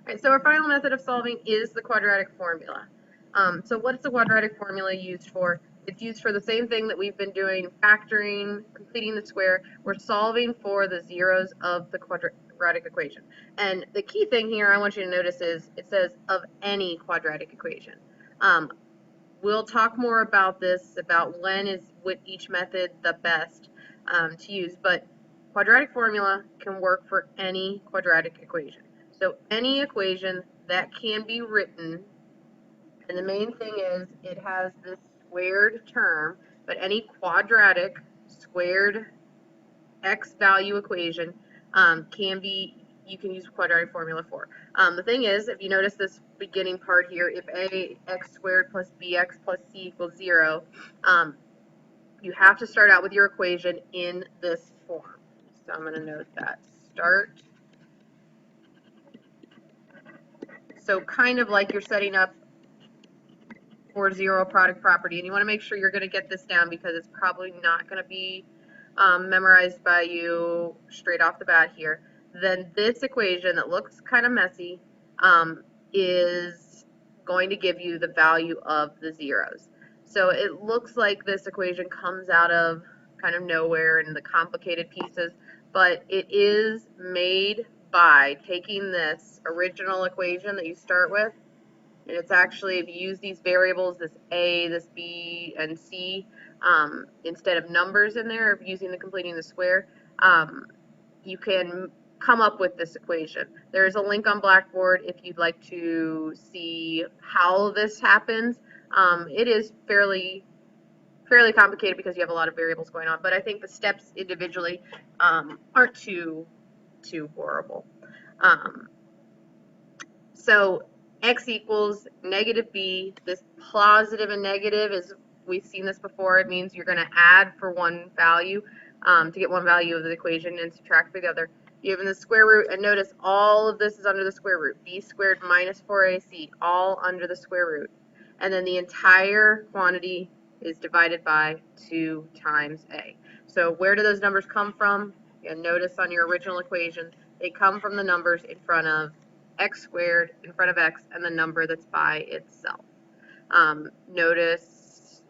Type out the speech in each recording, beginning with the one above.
Right, so our final method of solving is the quadratic formula. So what's the quadratic formula used for? It's used for the same thing that we've been doing, factoring, completing the square. We're solving for the zeros of the quadratic equation. And the key thing here I want you to notice is it says of any quadratic equation. We'll talk more about this, about when is with each method the best to use, but quadratic formula can work for any quadratic equation. So any equation that can be written, and the main thing is it has this squared term, but any quadratic squared x value equation you can use quadratic formula for. The thing is, if you notice this beginning part here, if ax squared plus bx plus c equals 0, you have to start out with your equation in this form. So I'm going to note that. Start. So kind of like you're setting up for zero product property, and you want to make sure you're going to get this down because it's probably not going to be memorized by you straight off the bat here. Then this equation that looks kind of messy is going to give you the value of the zeros. So it looks like this equation comes out of kind of nowhere in the complicated pieces, but it is made by taking this original equation that you start with, and it's actually, if you use these variables, this a, this b, and c, instead of numbers in there, using the completing the square, you can come up with this equation. There is a link on Blackboard if you'd like to see how this happens. It is fairly complicated because you have a lot of variables going on, but I think the steps individually aren't too horrible. So x equals negative b. This positive and negative is, we've seen this before, it means you're going to add for one value to get one value of the equation and subtract for the other. Given the square root, and notice all of this is under the square root. B squared minus 4ac, all under the square root. And then the entire quantity is divided by 2 times a. So where do those numbers come from? And notice on your original equation, they come from the numbers in front of x squared, in front of x, and the number that's by itself. Notice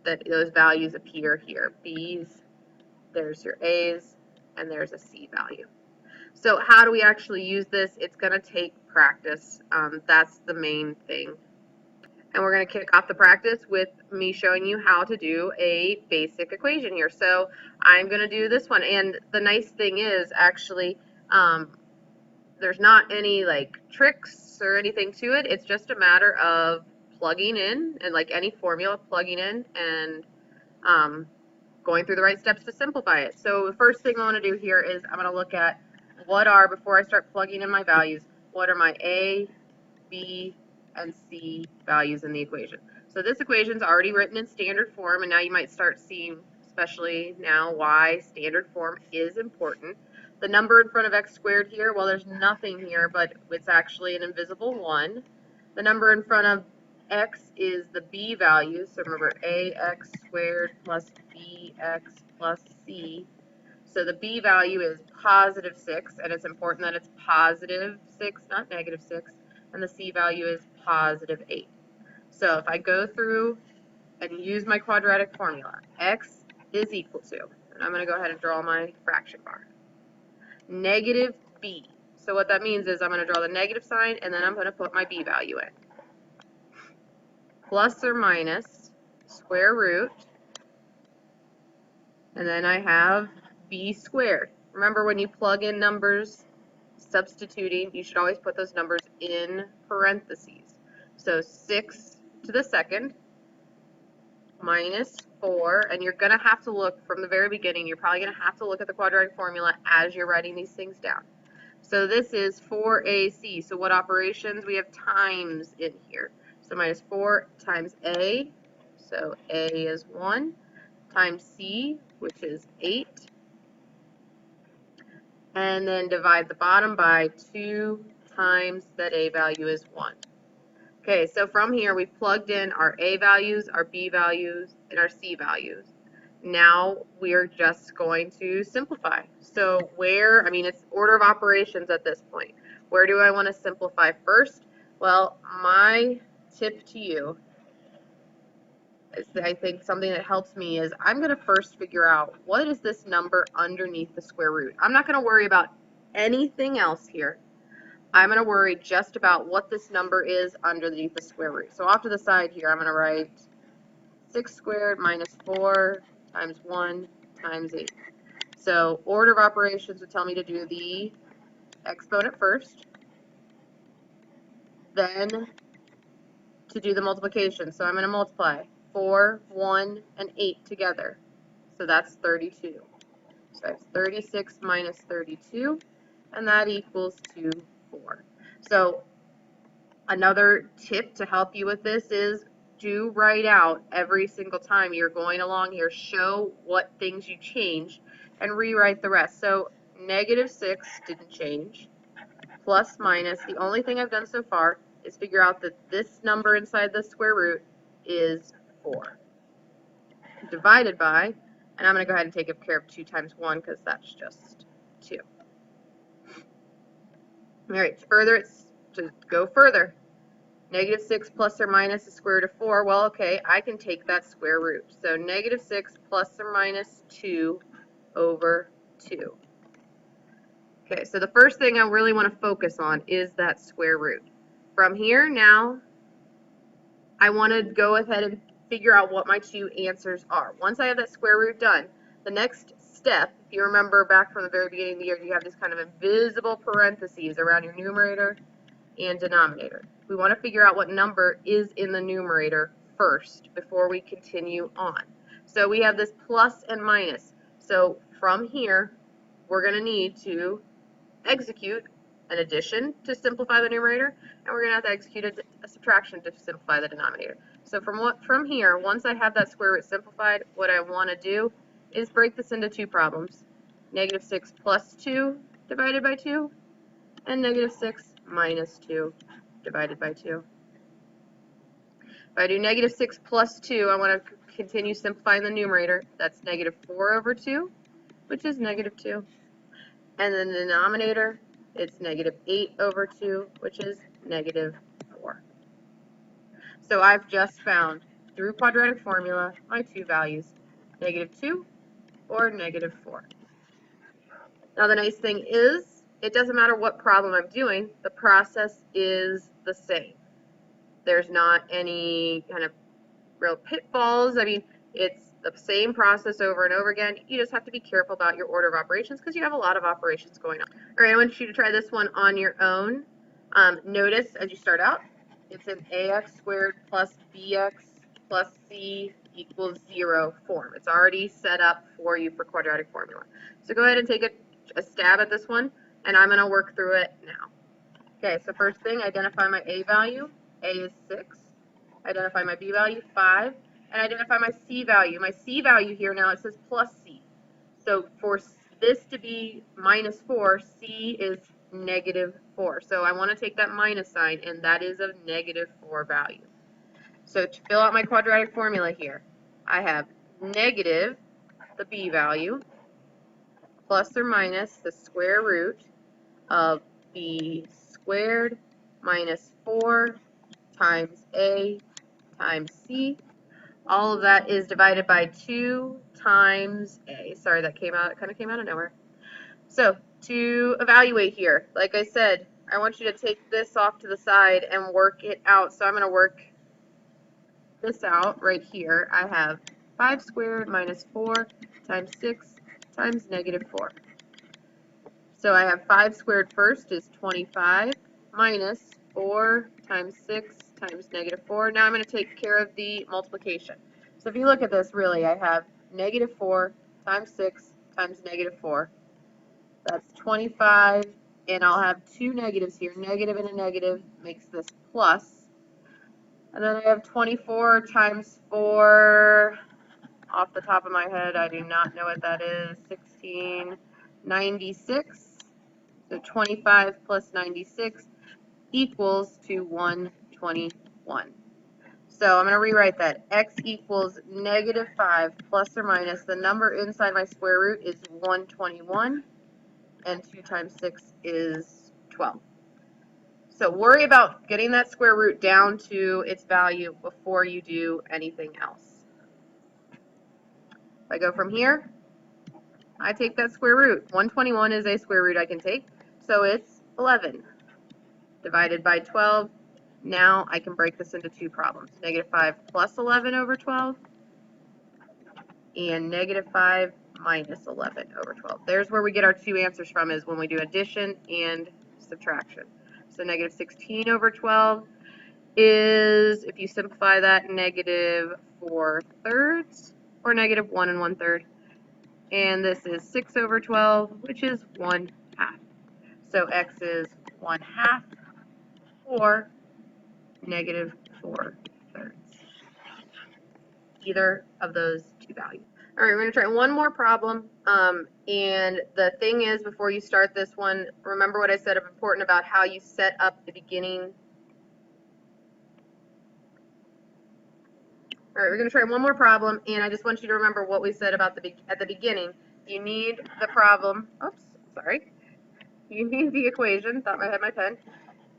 that those values appear here. B's, there's your A's, and there's a C value. So how do we actually use this? It's going to take practice. That's the main thing. And we're going to kick off the practice with me showing you how to do a basic equation here. So I'm going to do this one. And the nice thing is, actually, there's not any like tricks or anything to it. It's just a matter of plugging in, and like any formula, plugging in and going through the right steps to simplify it. So the first thing I want to do here is I'm going to look at before I start plugging in my values, what are my A, B, and C values in the equation. So this equation is already written in standard form, and now you might start seeing, especially now, why standard form is important. The number in front of x squared here, well, there's nothing here, but it's actually an invisible 1. The number in front of x is the b value, so remember ax squared plus bx plus c. So the b value is positive 6, and it's important that it's positive 6, not negative 6, and the c value is positive 8. So if I go through and use my quadratic formula, x is equal to, and I'm going to go ahead and draw my fraction bar, negative b. So what that means is I'm going to draw the negative sign, and then I'm going to put my b value in. Plus or minus square root, and then I have b squared. Remember, when you plug in numbers, substituting, you should always put those numbers in parentheses. So 6 to the second minus 4, and you're going to have to look from the very beginning, you're probably going to have to look at the quadratic formula as you're writing these things down. So this is 4ac. So what operations? We have times in here. So minus 4 times a, so a is 1, times c, which is 8, and then divide the bottom by 2 times that a value is 1. Okay, so from here we've plugged in our a values, our b values, and our c values. now we're just going to simplify. So where, I mean, it's order of operations at this point. Where do I want to simplify first? Well, my tip to you is, I think something that helps me is I'm going to first figure out what is this number underneath the square root. I'm not going to worry about anything else here. I'm going to worry just about what this number is underneath the square root. So off to the side here, I'm going to write 6 squared minus 4 times 1 times 8. So order of operations would tell me to do the exponent first, then to do the multiplication. So I'm going to multiply 4, 1, and 8 together. So that's 32. So that's 36 minus 32, and that equals 4. So another tip to help you with this is do write out every single time you're going along here, show what things you change, and rewrite the rest. So -6 didn't change, plus minus, the only thing I've done so far is figure out that this number inside the square root is 4. Divided by, and I'm going to go ahead and take care of 2 times 1 because that's just 2. All right, to go further. -6 plus or minus the square root of 4, well, okay, I can take that square root. So -6 plus or minus 2 over 2. Okay, so the first thing I really want to focus on is that square root. From here now, I want to go ahead and figure out what my two answers are. Once I have that square root done, the next step, if you remember back from the very beginning of the year, you have this kind of invisible parentheses around your numerator and denominator. We want to figure out what number is in the numerator first before we continue on. So we have this plus and minus. So from here, we're going to need to execute an addition to simplify the numerator, and we're going to have to execute a subtraction to simplify the denominator. So from here, once I have that square root simplified, what I want to do is break this into two problems. -6 plus 2 divided by 2, and -6 minus 2 divided by 2. If I do -6 plus 2, I want to continue simplifying the numerator. That's -4 over 2, which is -2. And then the denominator, it's -8 over 2, which is -4. So I've just found, through quadratic formula, my two values, -2 or -4. Now the nice thing is, it doesn't matter what problem I'm doing, the process is the same. There's not any kind of real pitfalls. I mean, it's the same process over and over again. You just have to be careful about your order of operations because you have a lot of operations going on. All right, I want you to try this one on your own. Notice as you start out, it's an ax squared plus bx plus c equals 0 form. It's already set up for you for quadratic formula. So go ahead and take a stab at this one, and I'm going to work through it now. Okay, so first thing, identify my a value. A is 6. Identify my b value, 5. And identify my c value. My c value here now, it says plus c. So for this to be -4, c is -4. So I want to take that minus sign, and that is a -4 value. So to fill out my quadratic formula here, I have negative the b value plus or minus the square root of b squared minus 4 times a times c. All of that is divided by 2 times a. Sorry, that kind of came out of nowhere. So to evaluate here, like I said, I want you to take this off to the side and work it out. So I'm going to work this out right here. I have 5 squared minus 4 times 6 times -4. So I have 5 squared first is 25 minus 4 times 6 times -4. Now I'm going to take care of the multiplication. So if you look at this, really, I have -4 times 6 times -4. That's 25, and I'll have two negatives here. Negative and a negative makes this plus. And then I have 24 times 4. Off the top of my head, I do not know what that is. 1696. So 25 plus 96 equals to 121. So I'm going to rewrite that. X equals -5 plus or minus, the number inside my square root is 121, and 2 times 6 is 12. So worry about getting that square root down to its value before you do anything else. If I go from here, I take that square root. 121 is a square root I can take, so it's 11 divided by 12. Now I can break this into two problems. -5 plus 11 over 12 and -5 minus 11 over 12. There's where we get our two answers from, is when we do addition and subtraction. So -16 over 12 is, if you simplify that, -4/3 or -1 1/3. And this is 6 over 12, which is 1/2. So x is 1/2 or -4/3. Either of those two values. All right, we're going to try one more problem. And the thing is, before you start this one, remember what I said important about how you set up the beginning. All right, we're going to try one more problem, and I just want you to remember what we said about at the beginning. You need the problem. Oops, sorry. You need the equation. Thought I had my pen.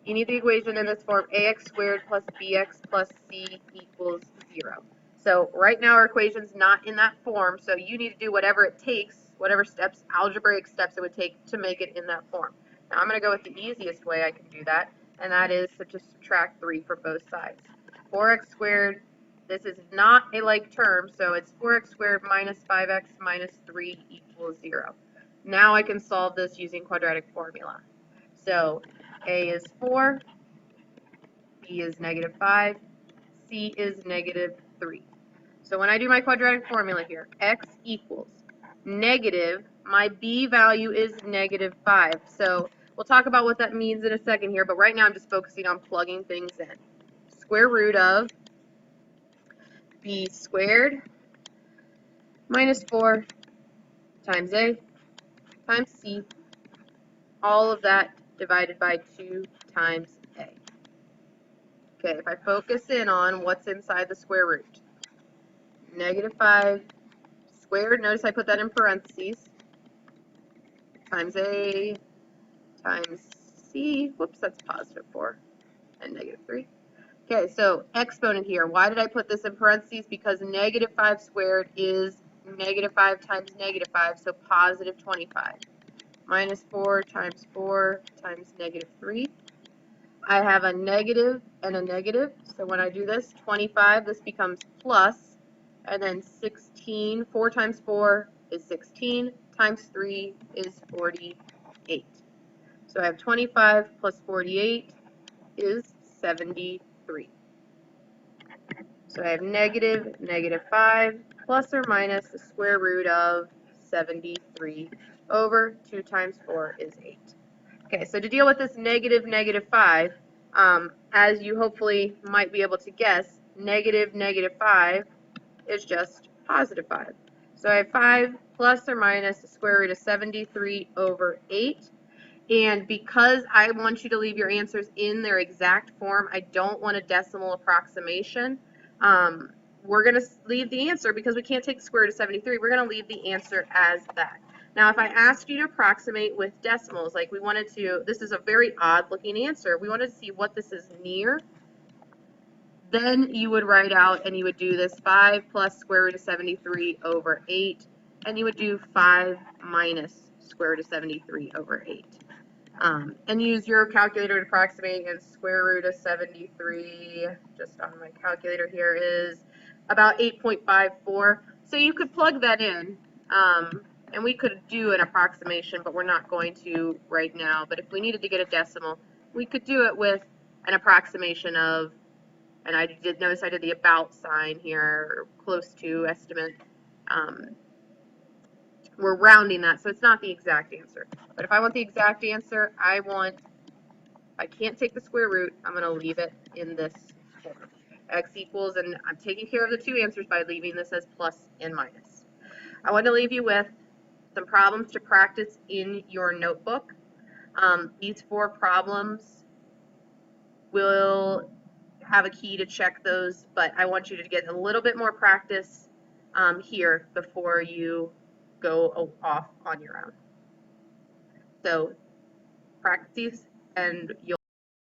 You need the equation in this form: ax squared plus bx plus c equals 0. So right now our equation's not in that form, so you need to do whatever it takes, whatever steps, algebraic steps it would take to make it in that form. Now I'm going to go with the easiest way I can do that, and that is to just subtract 3 from both sides. 4x squared, this is not a like term, so it's 4x squared minus 5x minus 3 equals 0. Now I can solve this using quadratic formula. So a is 4, b is -5, c is -3. So when I do my quadratic formula here, x equals negative, my b value is -5. So we'll talk about what that means in a second here, but right now I'm just focusing on plugging things in. Square root of b squared minus 4 times a times c, all of that divided by 2 times a. Okay, if I focus in on what's inside the square root, -5 squared, notice I put that in parentheses, times a times c, whoops, that's +4, and -3. Okay, so exponent here. Why did I put this in parentheses? Because -5 squared is -5 times -5, so +25. -4 times 4 times -3. I have a negative and a negative, so when I do this, 25, this becomes plus, and then 16, 4 times 4 is 16, times 3 is 48. So I have 25 plus 48 is 73. So I have -5 plus or minus the square root of 73 over 2 times 4 is 8. Okay, so to deal with this -5, as you hopefully might be able to guess, -5 is just +5. So I have 5 plus or minus the square root of 73 over 8. And because I want you to leave your answers in their exact form, I don't want a decimal approximation. We're going to leave the answer, because we can't take the square root of 73, we're going to leave the answer as that. Now, if I asked you to approximate with decimals, like we wanted to, this is a very odd looking answer, we wanted to see what this is near, then you would write out and you would do this 5 plus square root of 73 over 8, and you would do 5 minus square root of 73 over 8. And use your calculator to approximate, and square root of 73, just on my calculator here, is about 8.54. So you could plug that in, and we could do an approximation, but we're not going to right now. But if we needed to get a decimal, we could do it with an approximation of, and I did notice I did the about sign here, close to estimate. We're rounding that, so it's not the exact answer. But if I want the exact answer, if I can't take the square root, I'm going to leave it in this form. X equals, and I'm taking care of the two answers by leaving this as plus and minus. I want to leave you with some problems to practice in your notebook. These 4 problems will have a key to check those, but I want you to get a little bit more practice here before you go off on your own. So practice and you'll